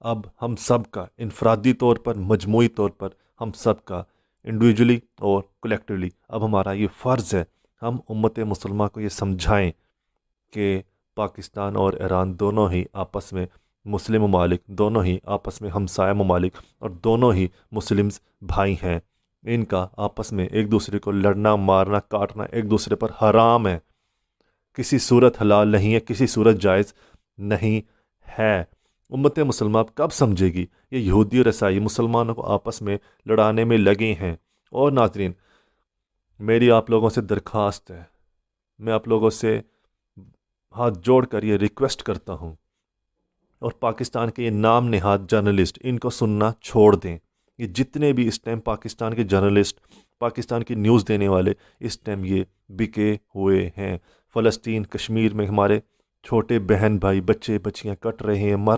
اب ہم سب کا انفرادی طور پر مجموعی طور پر ہم سب کا انڈیویجولی اور کلیکٹیولی اب ہمارا یہ فرض ہے ہم امت مسلمہ کو یہ سمجھائیں کہ پاکستان اور ایران دونوں ہی آپس میں مسلم ممالک، دونوں ہی آپس میں ہمسایہ ممالک اور دونوں ہی مسلمز بھائی ہیں۔ ان کا آپس میں ایک دوسرے کو لڑنا، مارنا، کاٹنا ایک دوسرے پر حرام ہے، کسی صورت حلال نہیں ہے، کسی صورت جائز نہیں ہے۔ امت مسلمہ اب کب سمجھے گی؟ یہ یہودی اور عیسائی مسلمانوں کو آپس میں لڑانے میں لگے ہیں۔ اور ناظرین، میری آپ لوگوں سے درخواست ہے، میں آپ لوگوں سے ہاتھ جوڑ کر یہ ریکویسٹ کرتا ہوں، اور پاکستان کے یہ نام نہاد جرنلسٹ ان کو سننا چھوڑ دیں۔ یہ جتنے بھی اس ٹائم پاکستان کے جرنلسٹ، پاکستان کی نیوز دینے والے اس ٹائم یہ بکے ہوئے ہیں۔ فلسطین، کشمیر میں ہمارے چھوٹے بہن بھائی، بچے بچیاں کٹ رہے ہیں، مر